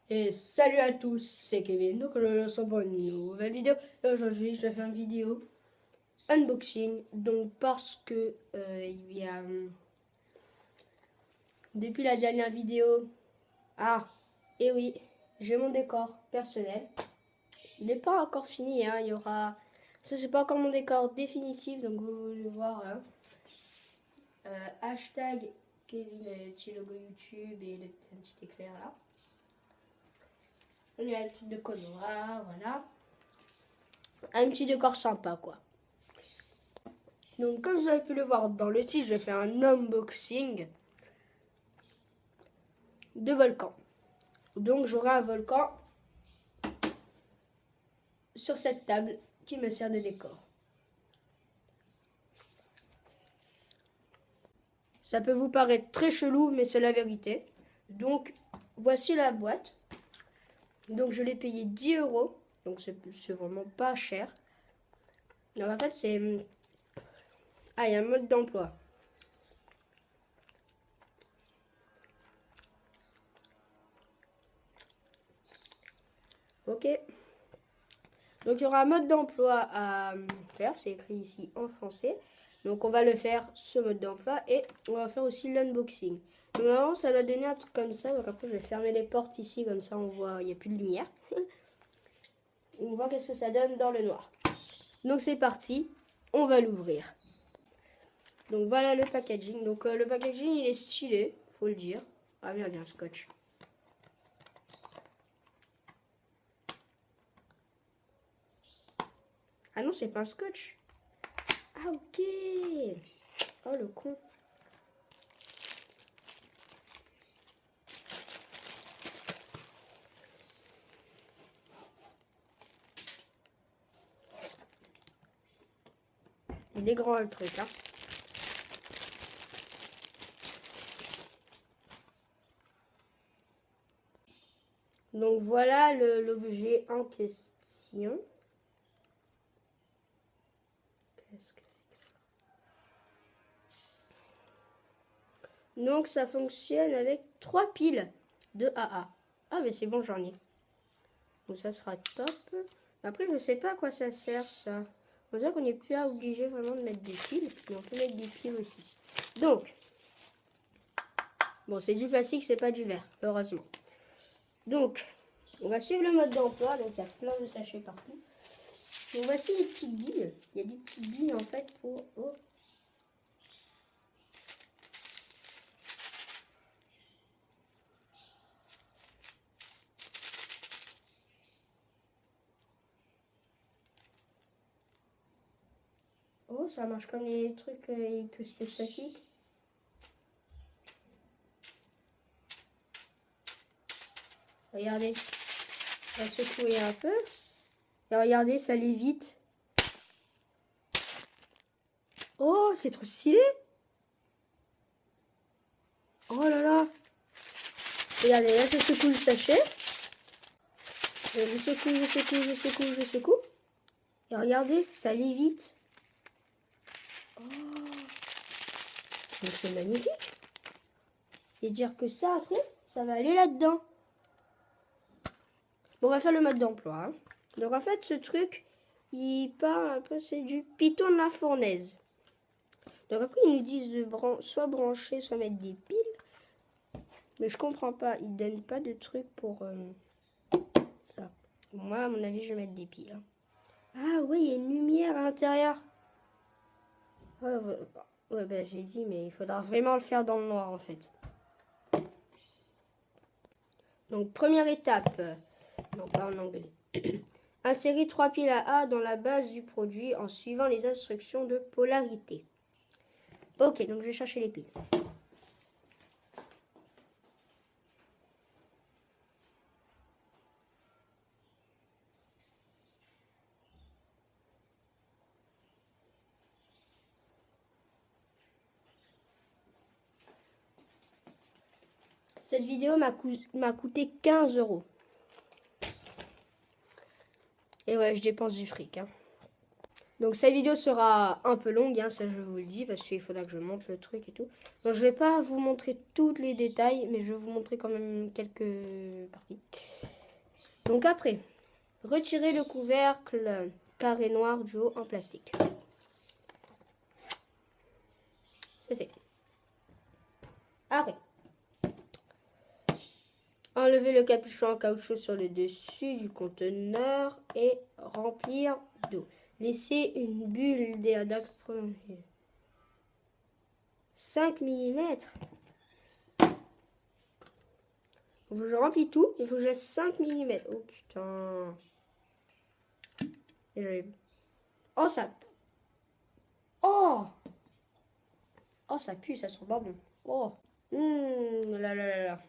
Et salut à tous, c'est Kevin, donc je lance pour une nouvelle vidéo. Et aujourd'hui, je vais faire une vidéo unboxing, donc parce que il y a depuis la dernière vidéo, et oui, j'ai mon décor personnel. Il n'est pas encore fini, hein, il y aura, ça c'est pas encore mon décor définitif, donc vous allez voir, hein. Hashtag Kevin, le petit logo YouTube et le petit éclair là. Il y a un truc de code noir, voilà. Un petit décor sympa quoi. Donc comme vous avez pu le voir dans le titre, je vais faire un unboxing de volcan. Donc j'aurai un volcan sur cette table qui me sert de décor. Ça peut vous paraître très chelou, mais c'est la vérité. Donc voici la boîte. Donc je l'ai payé 10 €. Donc c'est vraiment pas cher. Donc en fait c'est... il y a un mode d'emploi. Ok. Donc il y aura un mode d'emploi à faire, c'est écrit ici en français. Donc on va le faire, ce mode d'emploi, et on va faire aussi l'unboxing. Normalement ça va donner un truc comme ça, donc après je vais fermer les portes ici, comme ça on voit, il n'y a plus de lumière. On voit qu'est-ce que ça donne dans le noir. Donc c'est parti, on va l'ouvrir. Donc voilà le packaging. Donc le packaging il est stylé, faut le dire. Ah merde, il y a un scotch. Ah non, c'est pas un scotch. Ah ok. Oh le con. Il est grand le truc, hein. Donc voilà l'objet en question. Qu'est-ce que c'est que ça? Donc ça fonctionne avec 3 piles de AA. Ah mais c'est bon, j'en ai. Donc ça sera top. Après je sais pas à quoi ça sert ça. On dirait qu'on n'est plus obligé vraiment de mettre des piles, mais on peut mettre des piles aussi. Donc, bon c'est du plastique, c'est pas du verre, heureusement. Donc, on va suivre le mode d'emploi, donc il y a plein de sachets partout. Donc voici les petites billes. Il y a des petites billes en fait pour... Oh. Oh, ça marche comme les trucs électricité statique. Regardez, on va secouer un peu. Et regardez, ça l'évite. Oh, c'est trop stylé. Oh là là. Regardez, là je secoue le sachet. Je secoue, je secoue, je secoue, je secoue. Et regardez, ça l'évite. Oh, mais c'est magnifique. Et dire que ça, après, ça va aller là-dedans. Bon, on va faire le mode d'emploi. Hein. Donc en fait, ce truc, il part un peu, c'est du piton de la fournaise. Donc après, ils nous disent de soit brancher, soit mettre des piles. Mais je comprends pas, ils donnent pas de truc pour ça. Bon, moi, à mon avis, je vais mettre des piles. Hein. Ah oui, il y a une lumière à l'intérieur. Ouais, ben j'ai dit, mais il faudra vraiment le faire dans le noir en fait. Donc première étape, non pas en anglais. Insérez 3 piles à A dans la base du produit en suivant les instructions de polarité. Ok, donc je vais chercher les piles. Cette vidéo m'a coûté 15 €. Et ouais, je dépense du fric. Hein. Donc cette vidéo sera un peu longue, hein, ça je vous le dis, parce qu'il faudra que je monte le truc et tout. Donc je vais pas vous montrer tous les détails, mais je vais vous montrer quand même quelques parties. Donc après, retirez le couvercle carré noir du haut en plastique. C'est fait. Après, enlevez le capuchon en caoutchouc sur le dessus du conteneur et remplir d'eau. Laissez une bulle d'air 5 mm. Je remplis tout, il faut que je laisse 5 mm. Oh putain. Oh ça. Oh. Oh ça pue, ça sent pas bon. Oh. Là là là là.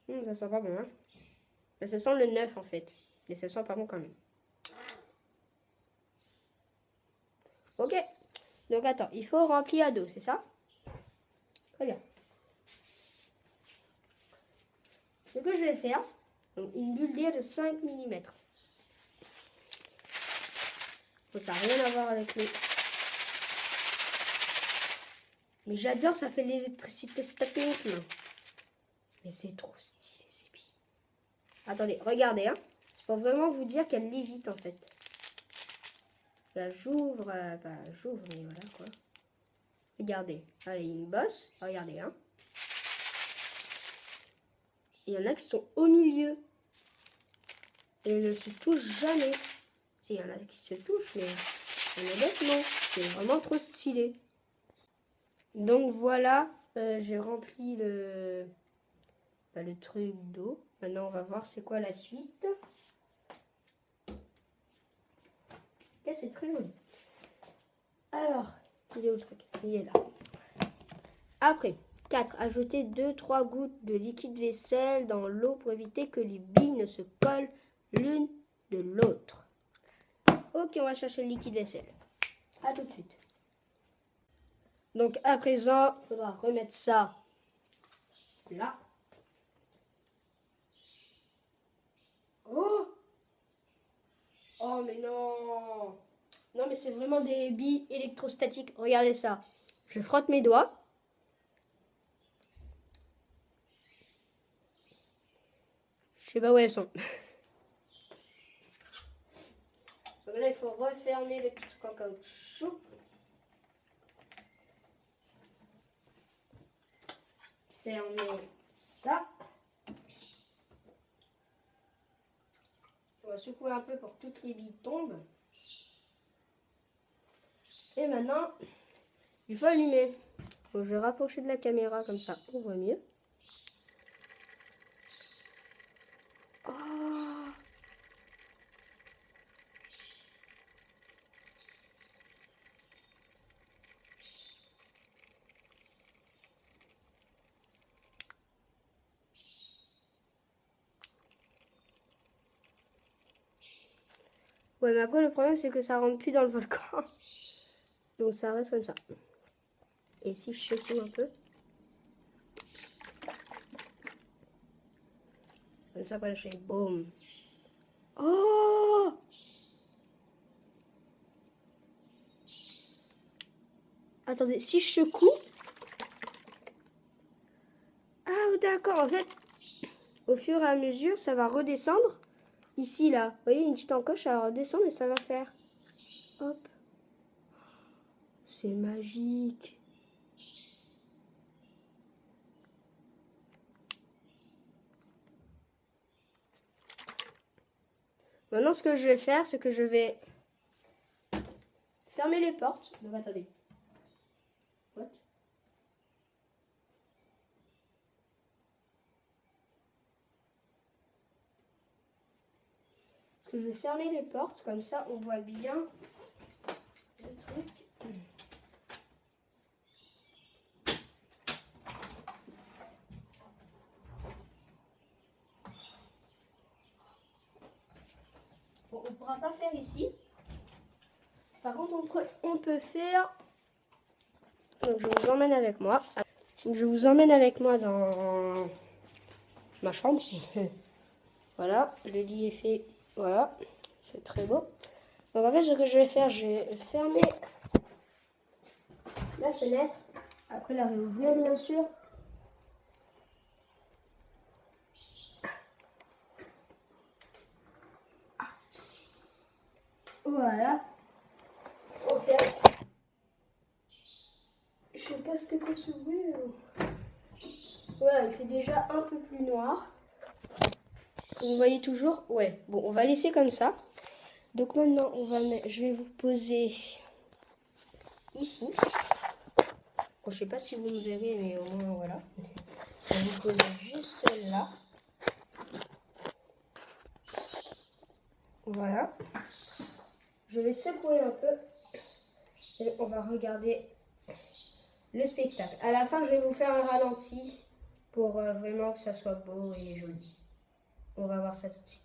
Ça sent pas bon, hein. Mais ça sent le neuf en fait. Mais ça sent pas bon quand même. Ok. Donc attends, il faut remplir à d'eau, c'est ça? Très bien. Ce que je vais faire, donc une bulle d'air de 5 mm. Ça n'a rien à voir avec les... Mais j'adore, ça fait l'électricité statique. Mais c'est trop stylé ces billes. Attendez, regardez, hein. C'est pour vraiment vous dire qu'elle lévite en fait. Là, j'ouvre, j'ouvre, mais voilà quoi. Regardez, allez, une bosse, regardez, hein. Il y en a qui sont au milieu. Et elles ne se touchent jamais. Si, il y en a qui se touchent, mais il y en a d'autres non. C'est vraiment trop stylé. Donc voilà, j'ai rempli le truc d'eau. Maintenant, on va voir c'est quoi la suite. Et c'est très joli. Alors, il est où le truc? Il est là. Après, 4. Ajouter 2-3 gouttes de liquide vaisselle dans l'eau pour éviter que les billes ne se collent l'une de l'autre. Ok, on va chercher le liquide vaisselle. A tout de suite. Donc à présent, il faudra remettre ça là. Oh! Oh mais non! Non mais c'est vraiment des billes électrostatiques. Regardez ça. Je frotte mes doigts. Je sais pas où elles sont. Donc là, il faut refermer le petit truc en caoutchouc. Fermer ça. On va secouer un peu pour que toutes les billes tombent. Et maintenant, il faut allumer. Donc, je vais rapprocher de la caméra comme ça, on voit mieux. Oh. Ouais, mais après, le problème, c'est que ça rentre plus dans le volcan. Donc, ça reste comme ça. Et si je secoue un peu, comme ça, pas lâcher. Boum. Oh! Attendez, si je secoue... Ah, d'accord, en fait, au fur et à mesure, ça va redescendre. Ici, là, vous voyez, une petite encoche, ça va redescendre et ça va faire... Hop. C'est magique. Maintenant, ce que je vais faire, c'est que je vais fermer les portes. Donc, attendez. What? Parce que je vais fermer les portes, comme ça, on voit bien le truc. Bon, on ne pourra pas faire ici. Par contre, on peut faire... Donc, je vous emmène avec moi. Donc, je vous emmène avec moi dans ma chambre. Voilà, le lit est fait. Voilà, c'est très beau. Donc en fait, ce que je vais faire, je vais fermer la fenêtre. Après la réouvrir, bien sûr. Voilà. On fait. Je sais pas c'était quoi ce bruit. Voilà, il fait déjà un peu plus noir. Vous voyez toujours? Ouais. Bon, on va laisser comme ça. Donc maintenant, je vais vous poser ici. Bon, je sais pas si vous me verrez, mais au moins voilà. Je vais vous poser juste là. Voilà. Je vais secouer un peu. Et on va regarder le spectacle. À la fin, je vais vous faire un ralenti pour vraiment que ça soit beau et joli. On va voir ça tout de suite.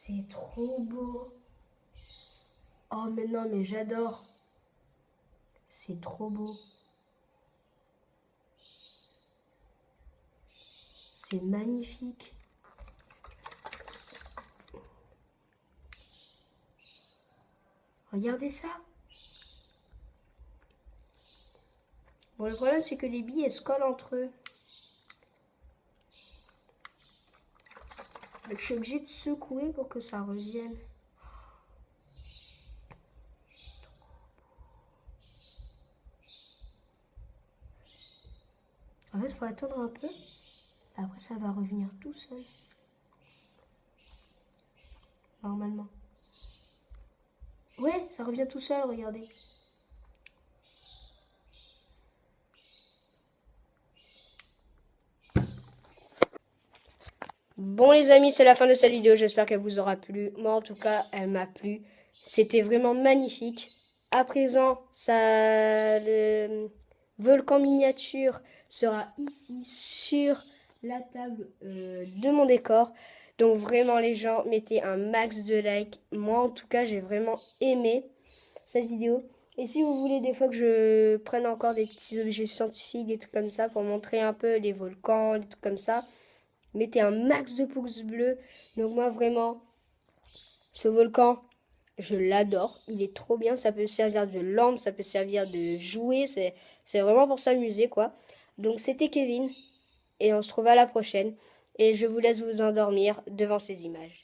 C'est trop beau. Oh mais non, mais j'adore. C'est trop beau. C'est magnifique. Regardez ça. Bon, le problème, c'est que les billes, elles se collent entre eux. Donc, je suis obligée de secouer pour que ça revienne. En fait, il faut attendre un peu. Après, ça va revenir tout seul. Normalement. Ouais, ça revient tout seul, regardez. Bon les amis, c'est la fin de cette vidéo. J'espère qu'elle vous aura plu. Moi, en tout cas, elle m'a plu. C'était vraiment magnifique. À présent, le volcan miniature sera ici sur la table de mon décor. Donc vraiment les gens, mettez un max de likes. Moi en tout cas, j'ai vraiment aimé cette vidéo. Et si vous voulez des fois que je prenne encore des petits objets scientifiques, des trucs comme ça, pour montrer un peu les volcans, des trucs comme ça, mettez un max de pouces bleus. Donc moi vraiment, ce volcan, je l'adore. Il est trop bien. Ça peut servir de lampe, ça peut servir de jouet. C'est vraiment pour s'amuser, quoi. Donc c'était Kevin. Et on se retrouve à la prochaine. Et je vous laisse vous endormir devant ces images.